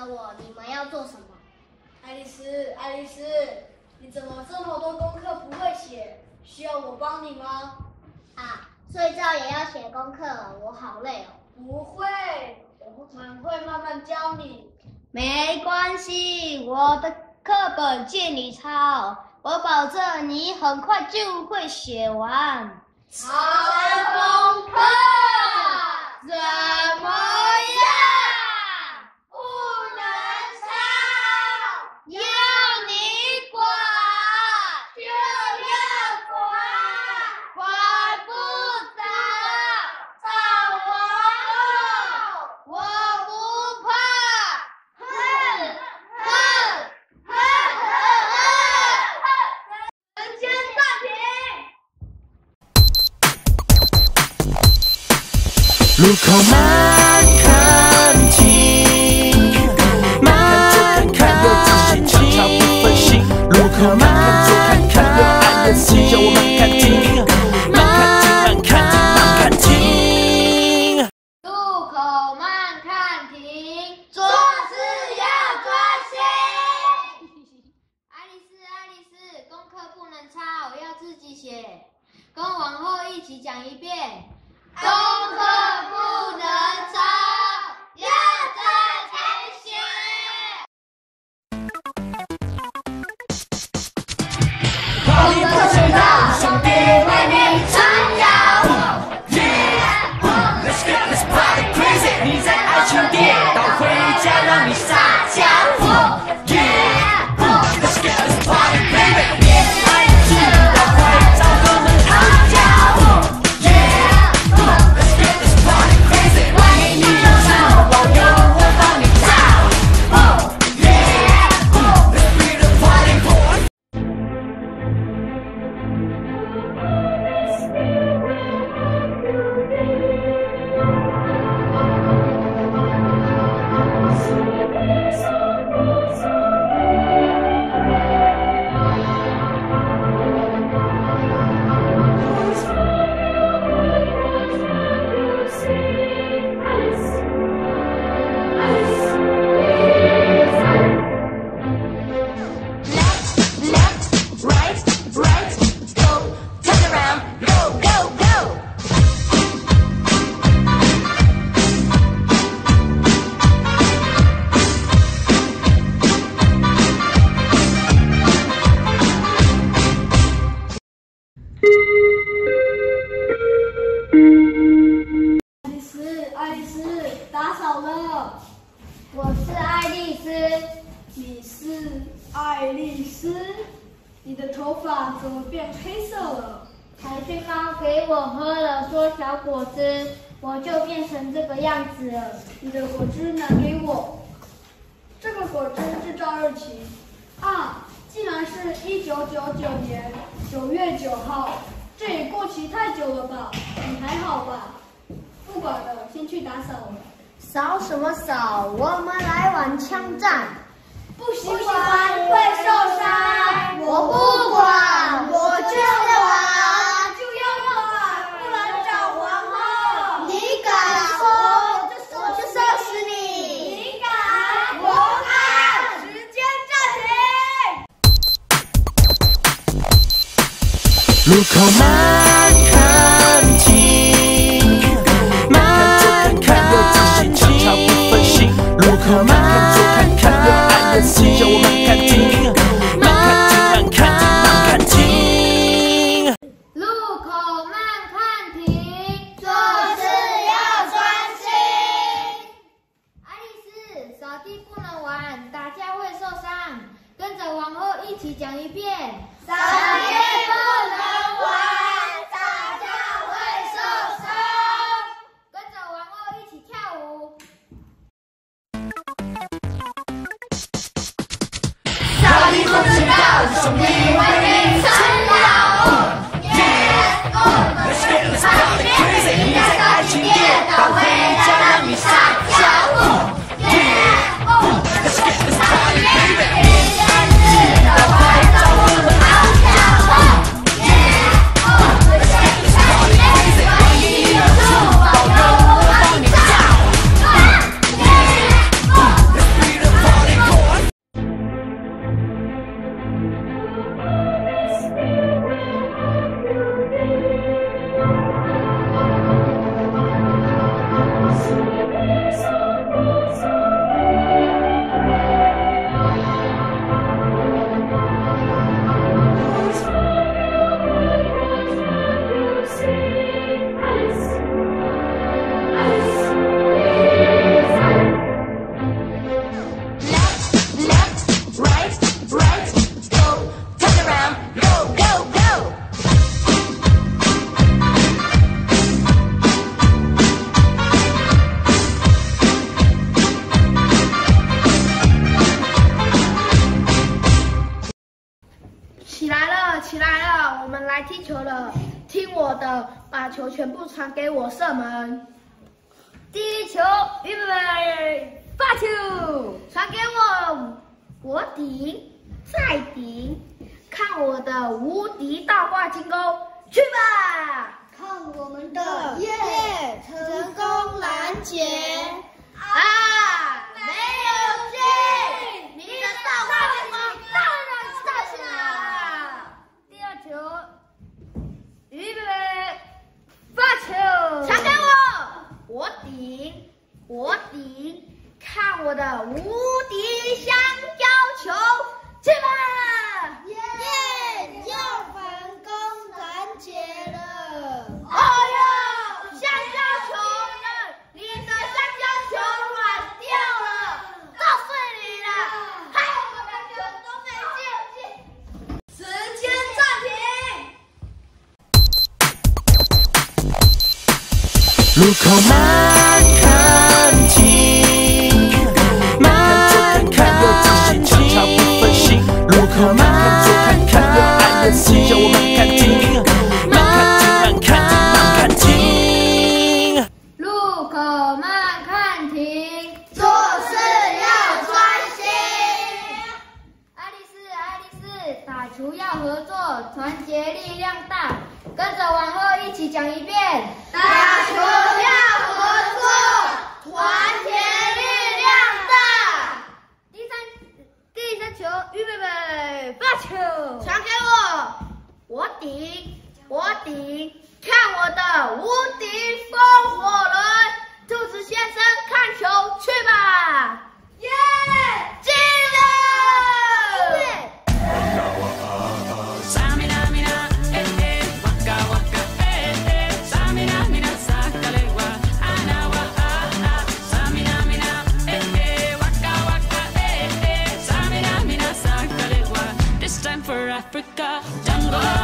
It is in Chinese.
我，你们要做什么？爱丽丝，你怎么这么多功课不会写？需要我帮你吗？啊，睡觉也要写功课，我好累哦。不会，我们会慢慢教你。没关系，我的课本借你抄，我保证你很快就会写完。抄功课怎么样？不能抄，要你管就要管，管不着，找我，我不怕。哼！时间暂停。路口慢看停，慢看右仔细瞧瞧不分心。路口慢看左看看右按右 C， 叫我慢看停，慢看停。路口慢看停，做事要专心。爱丽丝，功课不能抄，要自己写。跟往后一起讲一遍。功课不能抄，要在前写。跑一跑知道，兄弟为你撑腰。Let's get this party crazy！ 你在爱情跌倒，回家让你撒娇。Let's get this party baby！ 恋爱知道快找个人讨教。爱丽丝，打扫了。我是爱丽丝，你是爱丽丝，你的头发怎么变黑色了？柴郡猫给我喝了缩小果汁，我就变成这个样子了。你的果汁拿给我。这个果汁制造日期啊，竟然是1999年9月9号，这也过期太久了吧？你还好吧？不管了，先去打扫了。扫什么扫？我们来玩枪战。不喜欢会受伤。我不管，我就要玩。就要玩，不然找皇后。你敢说，我就烧死你！你敢，我敢。时间暂停。路口慢看停，慢看右仔细瞧瞧不分心。路口慢看左看看右按右 C， 叫我慢看停，慢看停。路口慢看停，做事要专心。爱丽丝，扫地不能玩，打架会受伤。跟着皇后一起讲一遍。扫地不能玩，打架会受伤。跟着皇后一起跳舞。扫地不知道，兄弟为你撑腰。Let's get this party crazy！ 你在爱情跌倒，回家让你撒娇。Let's get this party baby！ 知道快找个人讨教。Let's get this party crazy！ 万一有事保佑我帮你照。Let's be the 我们来踢球了，听我的，把球全部传给我射门。第一球，预备，发球，传给我，我顶，再顶，看我的无敌倒挂金钩，去吧！看我们的耶，成功拦截。啊，没有进！你的倒挂金钩当然造进了。第二球，预备，发球，传给我顶，我顶，看我的无敌香蕉球，去吧！耶，又成功拦截了。哎呦，香蕉球呢？你的香蕉球软掉了，都是你的，还有我的球都没进。时间暂停。路口慢看停，慢看左看看右，仔细瞧瞧不分心。路口慢看左看看右，爱人死叫我慢看停，慢看停，慢看停，慢看停。路口慢看停，做事要专心。爱丽丝，打球要合作，团结力量大，跟着往后一起讲一遍。打球要合作，团结力量大。第三球，预备，发球，传给我顶，看我的无敌风火轮，兔子先生看球去吧！耶，进了！This time for Africa, jungle.